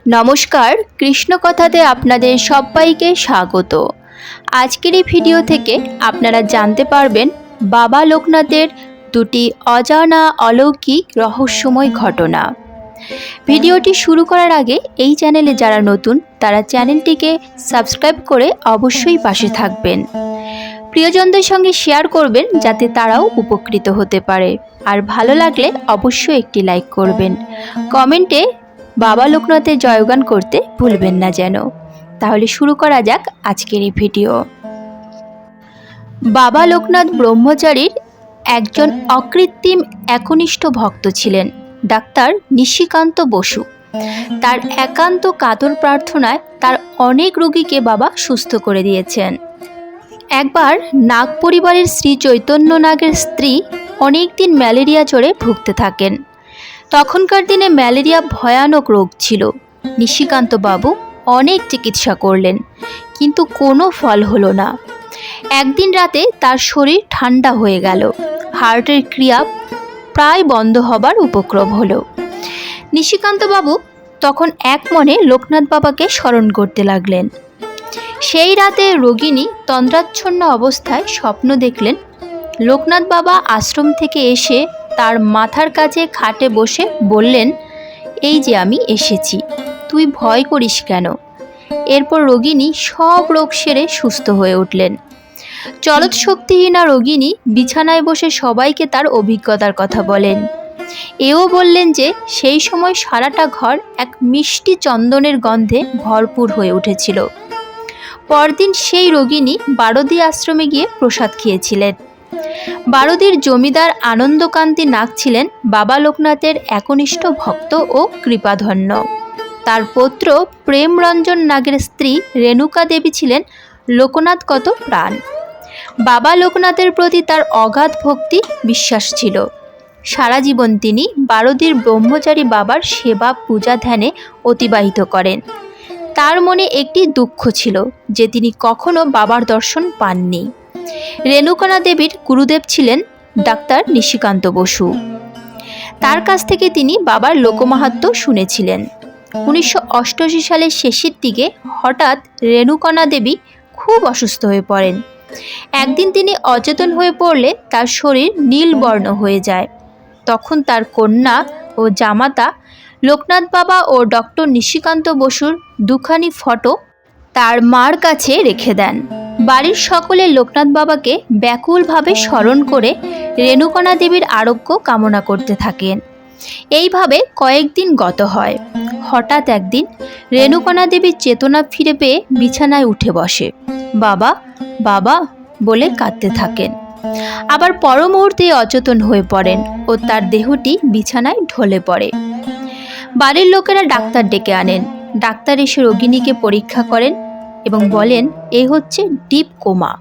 নমস্কার, কৃষ্ণকথাতে আপনাদের সবাইকে স্বাগত। আজকের এই ভিডিও থেকে আপনারা জানতে পারবেন বাবা লোকনাথের দুটি অজানা অলৌকিক রহস্যময় ঘটনা। ভিডিওটি শুরু করার আগে এই চ্যানেলে যারা নতুন তারা চ্যানেলটিকে সাবস্ক্রাইব করে অবশ্যই পাশে থাকবেন। প্রিয়জনদের সঙ্গে শেয়ার করবেন যাতে তারাও উপকৃত হতে পারে। আর ভালো লাগলে অবশ্যই একটি লাইক করবেন। কমেন্টে বাবা লোকনাথের জয়গান করতে ভুলবেন না যেন। তাহলে শুরু করা যাক আজকের এই ভিডিও। বাবা লোকনাথ ব্রহ্মচারীর একজন অকৃত্রিম একনিষ্ঠ ভক্ত ছিলেন ডাক্তার নিশিকান্ত বসু। তার একান্ত কাতর প্রার্থনায় তার অনেক রোগীকে বাবা সুস্থ করে দিয়েছেন। একবার নাগ পরিবারের শ্রী চৈতন্য নাগের স্ত্রী অনেক দিন ম্যালেরিয়া জ্বরে ভুগতে থাকেন। তখনকার দিনে ম্যালেরিয়া ভয়ানক রোগ ছিল। নিশিকান্ত বাবু অনেক চিকিৎসা করলেন, কিন্তু কোনো ফল হলো না। একদিন রাতে তার শরীর ঠান্ডা হয়ে গেল, হার্টের ক্রিয়া প্রায় বন্ধ হবার উপক্রম হলো। নিশিকান্ত বাবু তখন এক মনে লোকনাথ বাবাকে স্মরণ করতে লাগলেন। সেই রাতে রোগিণী তন্দ্রাচ্ছন্ন অবস্থায় স্বপ্ন দেখলেন লোকনাথ বাবা আশ্রম থেকে এসে তার মাথার কাছে খাটে বসে বললেন, এই যে আমি এসেছি, তুই ভয় করিস কেন। এরপর রোগিণী সব রোগ সেরে সুস্থ হয়ে উঠলেন। চলৎ শক্তিহীনা রোগিণী বিছানায় বসে সবাইকে তার অভিজ্ঞতার কথা বলেন। এও বললেন যে সেই সময় সারাটা ঘর এক মিষ্টি চন্দনের গন্ধে ভরপুর হয়ে উঠেছিল। পরদিন সেই রোগিণী বারদী আশ্রমে গিয়ে প্রসাদ খেয়েছিলেন। বারদীর জমিদার আনন্দকান্তি নাগ ছিলেন বাবা লোকনাথের একনিষ্ঠ ভক্ত ও কৃপাধন্য। তার পৌত্র প্রেমরঞ্জন নাগের স্ত্রী রেণুকা দেবী ছিলেন লোকনাথগত প্রাণ। বাবা লোকনাথের প্রতি তার অগাধ ভক্তি বিশ্বাস ছিল। সারা জীবন তিনি বারদীর ব্রহ্মচারী বাবার সেবা পূজা ধ্যানে অতিবাহিত করেন। তার মনে একটি দুঃখ ছিল যে তিনি কখনো বাবার দর্শন পাননি। রেণুকা দেবীর গুরুদেব ছিলেন ডাক্তার নিশিকান্ত বসু। তার কাছ থেকে তিনি বাবার লোকমাহাত্ম্য শুনেছিলেন। 1988 সালের শেষের দিকে হঠাৎ রেণুকা দেবী খুব অসুস্থ হয়ে পড়েন। একদিন তিনি অচেতন হয়ে পড়লে তার শরীর নীলবর্ণ হয়ে যায়। তখন তার কন্যা ও জামাতা লোকনাথ বাবা ও ডক্টর নিশিকান্ত বসুর দুখানি ফটো তার মার কাছে রেখে দেন। বাড়ির সকলে লোকনাথ বাবাকে ব্যাকুলভাবে স্মরণ করে রেণুকা দেবীর আরোগ্য কামনা করতে থাকেন। এইভাবে কয়েকদিন গত হয়। হঠাৎ একদিন রেণুকা দেবীর চেতনা ফিরে পেয়ে বিছানায় উঠে বসে। বাবা বাবা বলে কাঁদতে থাকেন। আবার পর মুহূর্তে অচেতন হয়ে পড়েন ও তার দেহটি বিছানায় ঢলে পড়ে। বাড়ির লোকেরা ডাক্তার ডেকে আনেন। ডাক্তার এসে রোগিণীকে পরীক্ষা করেন এবং বলেন, এ হচ্ছে ডিপ কোমা।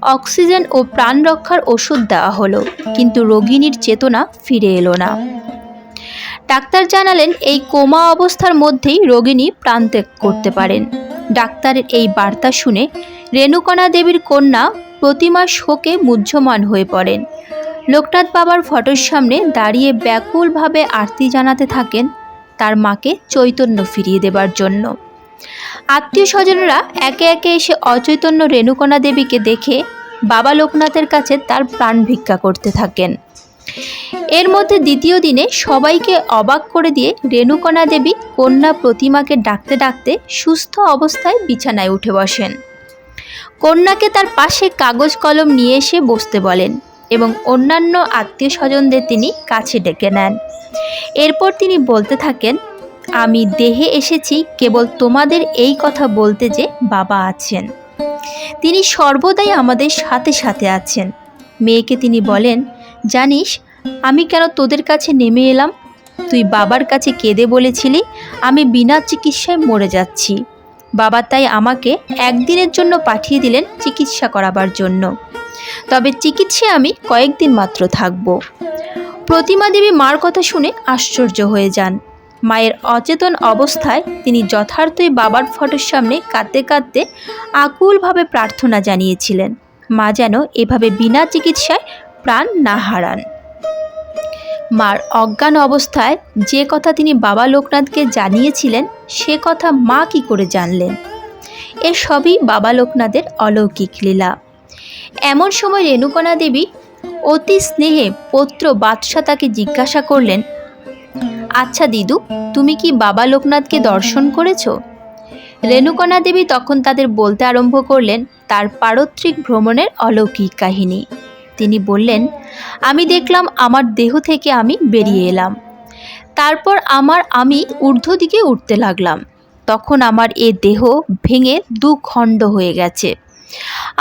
অক্সিজেন ও প্রাণ রক্ষার ওষুধ দেওয়া হলো, কিন্তু রোগিণীর চেতনা ফিরে এলো না। ডাক্তার জানালেন এই কোমা অবস্থার মধ্যেই রোগিণী প্রাণত্যাগ করতে পারেন। ডাক্তারের এই বার্তা শুনে রেণুকা দেবীর কন্যা প্রতিমা শোকে মুহ্যমান হয়ে পড়েন। লোকনাথ বাবার ফটোর সামনে দাঁড়িয়ে ব্যাকুলভাবে আরতি জানাতে থাকেন তার মাকে চৈতন্য ফিরিয়ে দেবার জন্য। আত্মীয় স্বজনরা একে একে এসে অচৈতন্য রেণুকা দেবীকে দেখে বাবা লোকনাথের কাছে তার প্রাণ ভিক্ষা করতে থাকেন। এর মধ্যে দ্বিতীয় দিনে সবাইকে অবাক করে দিয়ে রেণুকা দেবী কন্যা প্রতিমাকে ডাকতে ডাকতে সুস্থ অবস্থায় বিছানায় উঠে বসেন। কন্যাকে তার পাশে কাগজ কলম নিয়ে এসে বসতে বলেন এবং অন্যান্য আত্মীয় স্বজনদের তিনি কাছে ডেকে নেন। এরপর তিনি বলতে থাকেন, আমি দেহে এসেছি কেবল তোমাদের এই কথা বলতে যে বাবা আছেন। তিনি সর্বদাই আমাদের সাথে সাথে আছেন। মেয়েকে তিনি বলেন, জানিস আমি কেন তোদের কাছে নেমে এলাম? তুই বাবার কাছে কেঁদে বলেছিলি আমি বিনা চিকিৎসায় মরে যাচ্ছি। বাবা তাই আমাকে একদিনের জন্য পাঠিয়ে দিলেন চিকিৎসা করাবার জন্য। তবে চিকিৎসায় আমি কয়েকদিন মাত্র থাকব। প্রতিমা দেবী মার কথা শুনে আশ্চর্য হয়ে যান। মায়ের অচেতন অবস্থায় তিনি যথার্থই বাবার ফটোর সামনে কাঁদতে কাঁদতে আকুলভাবে প্রার্থনা জানিয়েছিলেন মা যেন এভাবে বিনা চিকিৎসায় প্রাণ না হারান। মার অজ্ঞান অবস্থায় যে কথা তিনি বাবা লোকনাথকে জানিয়েছিলেন সে কথা মা কি করে জানলেন? এসবই বাবা লোকনাথের অলৌকিক লীলা। এমন সময় রেণুকণা দেবী অতি স্নেহে পৌত্র বাদশাহ তাকে জিজ্ঞাসা করলেন, আচ্ছা দিদু, তুমি কি বাবা লোকনাথকে দর্শন করেছো? রেণুকণা দেবী তখন তাদের বলতে আরম্ভ করলেন তার পারত্রিক ভ্রমণের অলৌকিক কাহিনী। তিনি বললেন, আমি দেখলাম আমার দেহ থেকে আমি বেরিয়ে এলাম। তারপর আমি ঊর্ধ্ব দিকে উঠতে লাগলাম। তখন আমার এ দেহ ভেঙে দু খণ্ড হয়ে গেছে।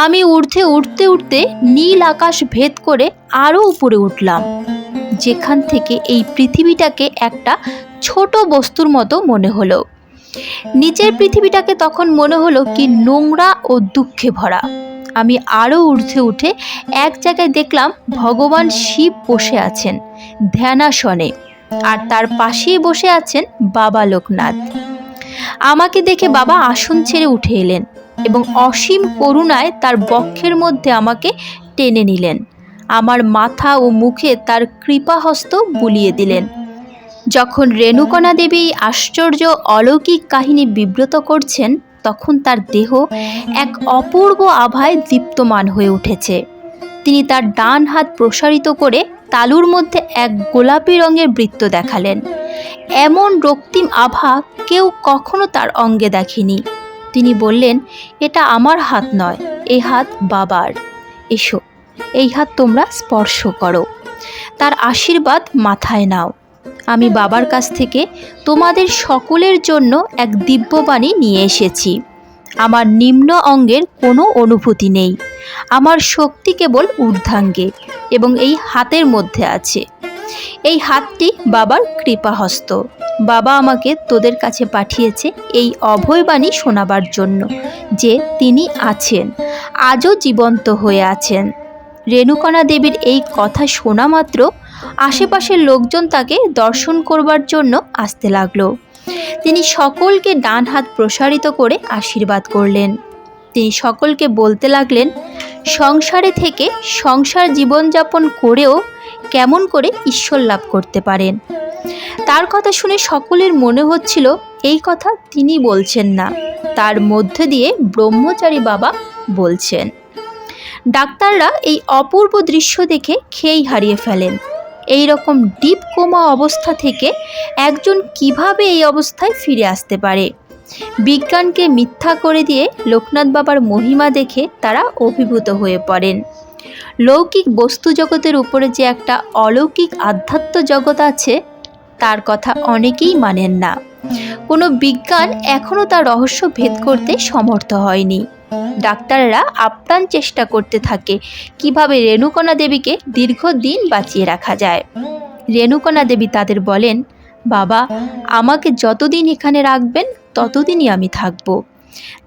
আমি ঊর্ধ্বে উঠতে উঠতে নীল আকাশ ভেদ করে আরও উপরে উঠলাম, যেখান থেকে এই পৃথিবীটাকে একটা ছোট বস্তুর মতো মনে হলো। নিচের পৃথিবীটাকে তখন মনে হলো কি নোংরা ও দুঃখে ভরা। আমি আরও ঊর্ধ্বে উঠে এক জায়গায় দেখলাম ভগবান শিব বসে আছেন ধ্যানাসনে, আর তার পাশেই বসে আছেন বাবা লোকনাথ। আমাকে দেখে বাবা আসন ছেড়ে উঠে এলেন এবং অসীম করুণায় তার বক্ষের মধ্যে আমাকে টেনে নিলেন। আমার মাথা ও মুখে তার কৃপাহস্ত বুলিয়ে দিলেন। যখন রেণুকণা দেবী আশ্চর্য অলৌকিক কাহিনী বিব্রত করছেন, তখন তার দেহ এক অপূর্ব আভায় দীপ্তমান হয়ে উঠেছে। তিনি তার ডান হাত প্রসারিত করে তালুর মধ্যে এক গোলাপি রঙের বৃত্ত দেখালেন। এমন রক্তিম আভা কেউ কখনো তার অঙ্গে দেখেনি। তিনি বললেন, এটা আমার হাত নয়, এই হাত বাবার। এসো, এই হাত তোমরা স্পর্শ করো, তার আশীর্বাদ মাথায় নাও। আমি বাবার কাছ থেকে তোমাদের সকলের জন্য এক দিব্যবাণী নিয়ে এসেছি। আমার নিম্ন অঙ্গের কোনো অনুভূতি নেই। আমার শক্তি কেবল ঊর্ধ্বাঙ্গে এবং এই হাতের মধ্যে আছে। এই হাতটি বাবার কৃপাহস্ত। বাবা আমাকে তোদের কাছে পাঠিয়েছে এই অভয়বাণী শোনাবার জন্য যে তিনি আছেন, আজও জীবন্ত হয়ে আছেন। রেণুকণা দেবীর এই কথা শোনা মাত্র আশেপাশের লোকজন তাকে দর্শন করবার জন্য আসতে লাগলো। তিনি সকলকে ডান হাত প্রসারিত করে আশীর্বাদ করলেন। তিনি সকলকে বলতে লাগলেন, সংসারে থেকে সংসার জীবনযাপন করেও কেমন করে ঈশ্বর লাভ করতে পারেন। তার কথা শুনে সকলের মনে হচ্ছিল এই কথা তিনি বলছেন না, তার মধ্যে দিয়ে ব্রহ্মচারী বাবা বলছেন। ডাক্তাররা এই অপূর্ব দৃশ্য দেখে খেই হারিয়ে ফেলেন। এই রকম ডিপ কোমা অবস্থা থেকে একজন কিভাবে এই অবস্থায় ফিরে আসতে পারে? বিজ্ঞানকে মিথ্যা করে দিয়ে লোকনাথ বাবার মহিমা দেখে তারা অভিভূত হয়ে পড়েন। লৌকিক বস্তু জগতের উপরে যে একটা অলৌকিক আধ্যাত্ম জগৎ আছে, তার কথা অনেকেই মানেন না। কোনো বিজ্ঞান এখনও তার রহস্য ভেদ করতে সমর্থ হয়নি। ডাক্তাররা আপ্রাণ চেষ্টা করতে থাকে কিভাবে রেণুকণা দেবীকে দীর্ঘদিন বাঁচিয়ে রাখা যায়। রেণুকণা দেবী তাদের বলেন, বাবা, আমাকে যতদিন এখানে রাখবেন ততদিনই আমি থাকব,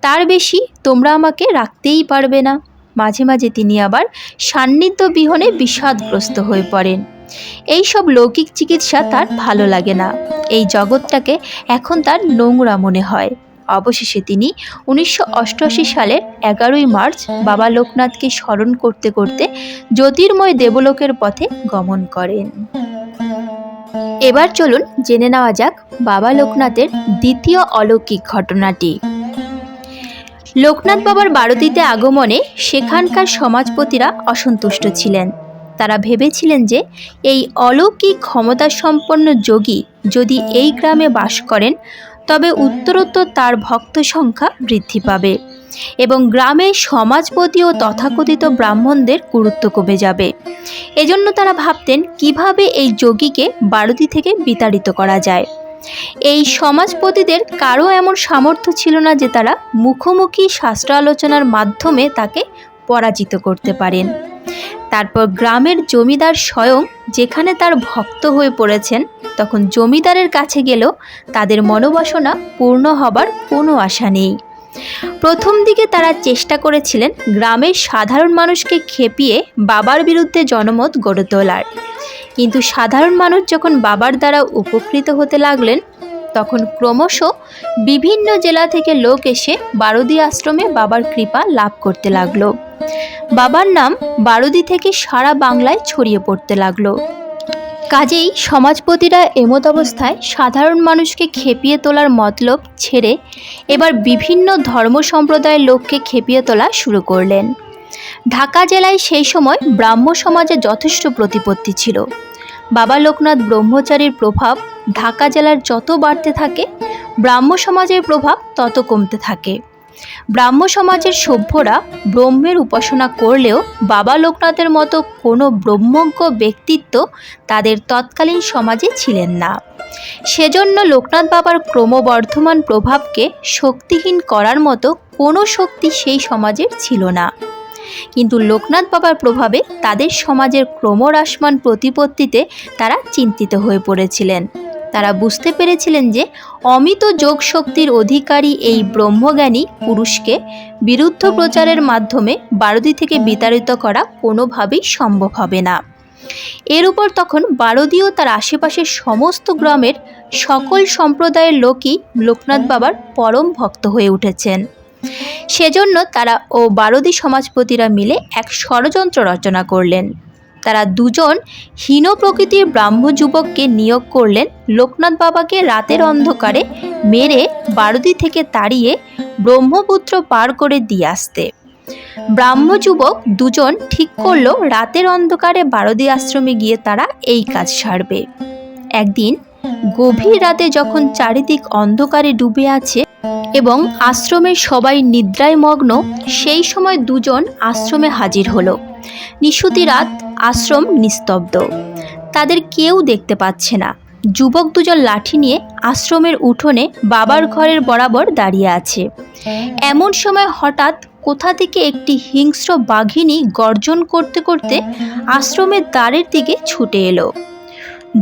তার বেশি তোমরা আমাকে রাখতেই পারবে না। মাঝে মাঝে তিনি আবার সান্নিধ্য বিহনে বিষাদগ্রস্ত হয়ে পড়েন। এই সব লৌকিক চিকিৎসা তার ভালো লাগে না। এই জগৎটাকে এখন তার নোংরা মনে হয়। অবশেষে তিনি 1988 সালের 11ই মার্চ বাবা লোকনাথকে স্মরণ করতে করতে জ্যোতির্ময় দেবলোকের পথে গমন করেন। এবার চলুন জেনে নেওয়া যাক বাবা লোকনাথের দ্বিতীয় অলৌকিক ঘটনাটি। লোকনাথ বাবার বারোদিতে আগমনে সেখানকার সমাজপতিরা অসন্তুষ্ট ছিলেন। তারা ভেবেছিলেন যে এই অলৌকিক ক্ষমতাসম্পন্ন যোগী যদি এই গ্রামে বাস করেন তবে উত্তরোত্তর তার ভক্ত সংখ্যা বৃদ্ধি পাবে এবং গ্রামে সমাজপতি ও তথাকথিত ব্রাহ্মণদের গুরুত্ব কমে যাবে। এজন্য তারা ভাবতেন কিভাবে এই যোগীকে বারোদি থেকে বিতাড়িত করা যায়। এই সমাজপতিদের কারো এমন সামর্থ্য ছিল না যে তারা মুখোমুখি শাস্ত্র আলোচনার মাধ্যমে তাকে পরাজিত করতে পারেন। তারপর গ্রামের জমিদার স্বয়ং যেখানে তার ভক্ত হয়ে পড়েছেন, তখন জমিদারের কাছে গেলেও তাদের মনোবাসনা পূর্ণ হবার কোনো আশা নেই। প্রথম দিকে তারা চেষ্টা করেছিলেন গ্রামের সাধারণ মানুষকে খেপিয়ে বাবার বিরুদ্ধে জনমত গড়ে তোলার, কিন্তু সাধারণ মানুষ যখন বাবার দ্বারা উপকৃত হতে লাগলেন, তখন ক্রমশ বিভিন্ন জেলা থেকে লোক এসে বারোদি আশ্রমে বাবার কৃপা লাভ করতে লাগলো। বাবার নাম বারোদি থেকে সারা বাংলায় ছড়িয়ে পড়তে লাগলো। কাজেই সমাজপতিরা এমত অবস্থায় সাধারণ মানুষকে খেপিয়ে তোলার মতলব ছেড়ে এবার বিভিন্ন ধর্ম সম্প্রদায়ের লোককে খেপিয়ে তোলা শুরু করলেন। ঢাকা জেলায় সেই সময় ব্রাহ্ম সমাজে যথেষ্ট প্রতিপত্তি ছিল। বাবা লোকনাথ ব্রহ্মচারীর প্রভাব ঢাকা জেলার যত বাড়তে থাকে, ব্রাহ্ম সমাজের প্রভাব তত কমতে থাকে। ব্রাহ্ম সমাজের সভ্যরা ব্রহ্মের উপাসনা করলেও বাবা লোকনাথের মতো কোনো ব্রহ্মজ্ঞ ব্যক্তিত্ব তাদের তৎকালীন সমাজে ছিলেন না। সেজন্য লোকনাথ বাবার ক্রমবর্ধমান প্রভাবকে শক্তিহীন করার মতো কোনো শক্তি সেই সমাজের ছিল না। কিন্তু লোকনাথ বাবার প্রভাবে তাদের সমাজের ক্রমহ্রাসমান প্রতিপত্তিতে তারা চিন্তিত হয়ে পড়েছিলেন। তারা বুঝতে পেরেছিলেন যে অমিত যোগ শক্তির অধিকারী এই ব্রহ্মজ্ঞানী পুরুষকে বিরুদ্ধ প্রচারের মাধ্যমে বারদী থেকে বিতাড়িত করা কোনোভাবেই সম্ভব হবে না। এর উপর তখন বারদী ও তার আশেপাশের সমস্ত গ্রামের সকল সম্প্রদায়ের লোকই লোকনাথ বাবার পরম ভক্ত হয়ে উঠেছেন। সেজন্য তারা ও বারদী সমাজপতিরা মিলে এক ষড়যন্ত্র রচনা করলেন। তারা দুজন হীন প্রকৃতির ব্রাহ্ম যুবককে নিয়োগ করলেন লোকনাথ বাবাকে রাতের অন্ধকারে মেরে বারদী থেকে তাড়িয়ে ব্রহ্মপুত্র পার করে দিয়ে আসতে। ব্রাহ্ম যুবক দুজন ঠিক করল রাতের অন্ধকারে বারদী আশ্রমে গিয়ে তারা এই কাজ সারবে। একদিন গভীর রাতে যখন চারিদিক অন্ধকারে ডুবে আছে এবং আশ্রমের সবাই নিদ্রায় মগ্ন, সেই সময় দুজন আশ্রমে হাজির হলো। নিশুতি রাত, আশ্রম নিস্তব্ধ, তাদের কেউ দেখতে পাচ্ছে না। যুবক দুজন লাঠি নিয়ে আশ্রমের উঠোনে বাবার ঘরের বরাবর দাঁড়িয়ে আছে। এমন সময় হঠাৎ কোথা থেকে একটি হিংস্র বাঘিনী গর্জন করতে করতে আশ্রমের দ্বারের দিকে ছুটে এলো।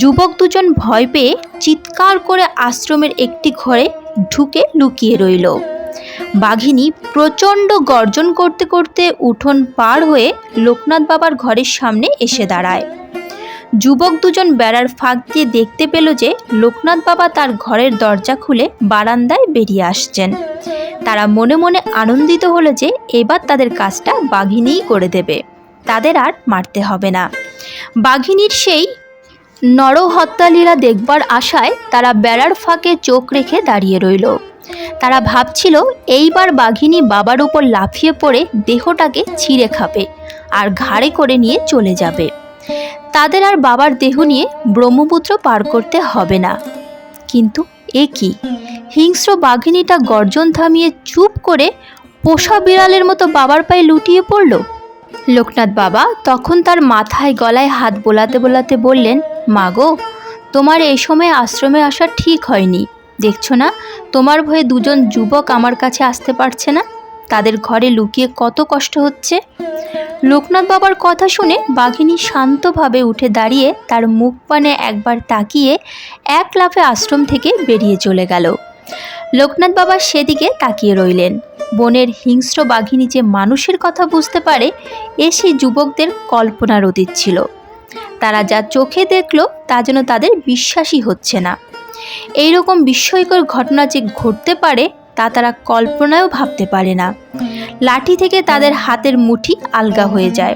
যুবক দুজন ভয় পেয়ে চিৎকার করে আশ্রমের একটি ঘরে ঢুকে লুকিয়ে রইল। বাঘিনী প্রচণ্ড গর্জন করতে করতে উঠোন পার হয়ে লোকনাথ বাবার ঘরের সামনে এসে দাঁড়ায়। যুবক দুজন বেড়ার ফাঁক দিয়ে দেখতে পেল যে লোকনাথ বাবা তার ঘরের দরজা খুলে বারান্দায় বেরিয়ে আসছেন। তারা মনে মনে আনন্দিত হলো যে এবার তাদের কাজটা বাঘিনীই করে দেবে, তাদের আর মারতে হবে না। বাঘিনীর সেই নরহত্যালীলা দেখবার আশায় তারা বেড়ার ফাঁকে চোখ রেখে দাঁড়িয়ে রইল। তারা ভাবছিল এইবার বাঘিনী বাবার উপর লাফিয়ে পড়ে দেহটাকে ছিঁড়ে খাবে আর ঘাড়ে করে নিয়ে চলে যাবে। তাদের আর বাবার দেহ নিয়ে ব্রহ্মপুত্র পার করতে হবে না। কিন্তু এ কি, হিংস্র বাঘিনীটা গর্জন থামিয়ে চুপ করে পোষা বিড়ালের মতো বাবার পায়ে লুটিয়ে পড়ল। লোকনাথ বাবা তখন তার মাথায় গলায় হাত বোলাতে বোলাতে বললেন, মা গো, তোমার এই সময় আশ্রমে আসা ঠিক হয়নি। দেখছো না তোমার ভয়ে দুজন যুবক আমার কাছে আসতে পারছে না, তাদের ঘরে লুকিয়ে কত কষ্ট হচ্ছে। লোকনাথ বাবার কথা শুনে বাঘিনী শান্তভাবে উঠে দাঁড়িয়ে তার মুখ পানে একবার তাকিয়ে এক লাফে আশ্রম থেকে বেরিয়ে চলে গেল। লোকনাথ বাবা সেদিকে তাকিয়ে রইলেন। বনের হিংস্র বাঘিনী যে মানুষের কথা বুঝতে পারে এ সেই যুবকদের কল্পনার অতীত ছিল। তারা যা চোখে দেখল তা যেন তাদের বিশ্বাসই হচ্ছে না। এই রকম বিস্ময়কর ঘটনা যে ঘটতে পারে তা তারা কল্পনায়ও ভাবতে পারে না। লাঠি থেকে তাদের হাতের মুঠি আলগা হয়ে যায়।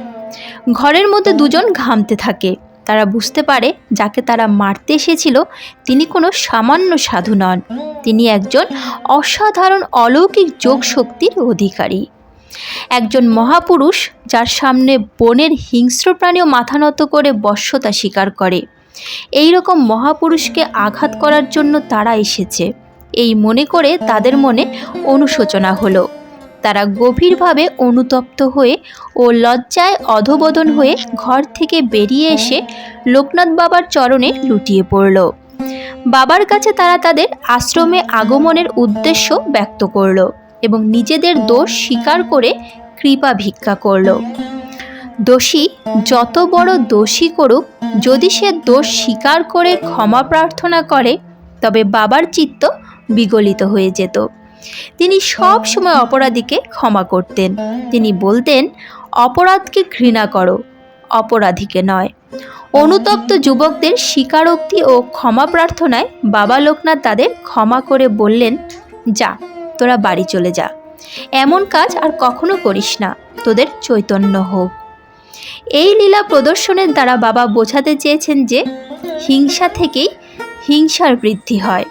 ঘরের মধ্যে দুজন ঘামতে থাকে। তারা বুঝতে পারে যাকে তারা মারতে এসেছিল তিনি কোনো সামান্য সাধু নন, তিনি একজন অসাধারণ অলৌকিক যোগ শক্তির অধিকারী, একজন মহাপুরুষ যার সামনে বনের হিংস্র প্রাণীও মাথা নত করে বশ্যতা স্বীকার করে। এই রকম মহাপুরুষকে আঘাত করার জন্য তারা এসেছে, এই মনে করে তাদের মনে অনুশোচনা হলো। তারা গভীরভাবে অনুতপ্ত হয়ে ও লজ্জায় অধোবদন হয়ে ঘর থেকে বেরিয়ে এসে লোকনাথ বাবার চরণে লুটিয়ে পড়ল। বাবার কাছে তারা তাদের আশ্রমে আগমনের উদ্দেশ্য ব্যক্ত করল এবং নিজেদের দোষ স্বীকার করে কৃপা ভিক্ষা করল। দোষী যত বড় দোষী করুক, যদি সে দোষ স্বীকার করে ক্ষমা প্রার্থনা করে তবে বাবার চিত্ত বিগলিত হয়ে যেত। তিনি সব সময় অপরাধীকে ক্ষমা করতেন। তিনি বলতেন, অপরাধকে ঘৃণা করো, অপরাধীকে নয়। অনুতপ্ত যুবকদের স্বীকারোক্তি ও ক্ষমা প্রার্থনায় বাবা লোকনাথ তাদের ক্ষমা করে বললেন, যা, তোরা বাড়ি চলে যা, এমন কাজ আর কখনো করিস না, তোদের চৈতন্য হোক। এই লীলা প্রদর্শনের দ্বারা বাবা বোঝাতে চেয়েছেন যে হিংসা থেকেই হিংসার বৃদ্ধি হয়।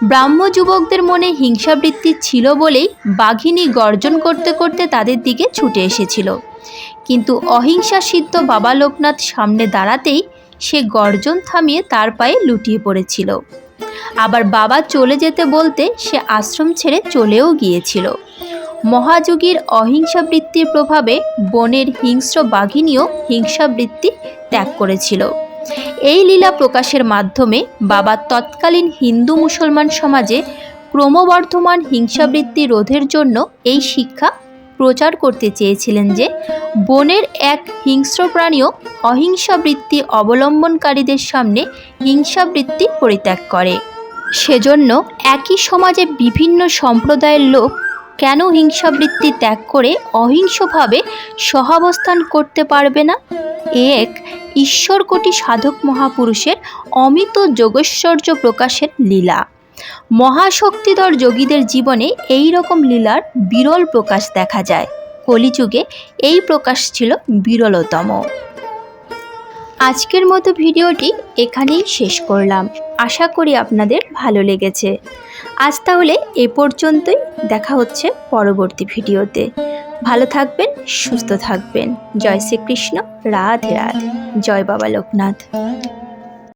ব্রাহ্ম যুবকদের মনে হিংসাবৃত্তি ছিল বলেই বাঘিনী গর্জন করতে করতে তাদের দিকে ছুটে এসেছিল, কিন্তু অহিংসা সিদ্ধ বাবা লোকনাথ সামনে দাঁড়াতেই সে গর্জন থামিয়ে তার পায়ে লুটিয়ে পড়েছিল। আবার বাবা চলে যেতে বলতে সে আশ্রম ছেড়ে চলেও গিয়েছিল। মহাযোগীর অহিংসাবৃত্তির প্রভাবে বনের হিংস্র বাঘিনীও হিংসাবৃত্তি ত্যাগ করেছিল। এই লীলা প্রকাশের মাধ্যমে বাবা তৎকালীন হিন্দু মুসলমান সমাজে ক্রমবর্ধমান হিংসাবৃত্তি রোধের জন্য এই শিক্ষা প্রচার করতে চেয়েছিলেন যে বনের এক হিংস্র প্রাণীও অহিংসাবৃত্তি অবলম্বনকারীদের সামনে হিংসাবৃত্তি পরিত্যাগ করে। সেজন্য একই সমাজে বিভিন্ন সম্প্রদায়ের লোক কেন হিংসাবৃত্তি ত্যাগ করে অহিংসভাবে সহাবস্থান করতে পারবে না? এক ঈশ্বরকোটি সাধক মহাপুরুষের অমিত যোগৈশ্বর্য প্রকাশের লীলা। মহাশক্তিধর যোগীদের জীবনে এই রকম লীলার বিরল প্রকাশ দেখা যায়। কলিযুগে এই প্রকাশ ছিল বিরলতম। আজকের মতো ভিডিওটি এখানেই শেষ করলাম। আশা করি আপনাদের ভালো লেগেছে। আজ তাহলে এ পর্যন্তই, দেখা হচ্ছে পরবর্তী ভিডিওতে। ভালো থাকবেন, সুস্থ থাকবেন। জয় শ্রীকৃষ্ণ, রাধে রাধে। জয় বাবা লোকনাথ।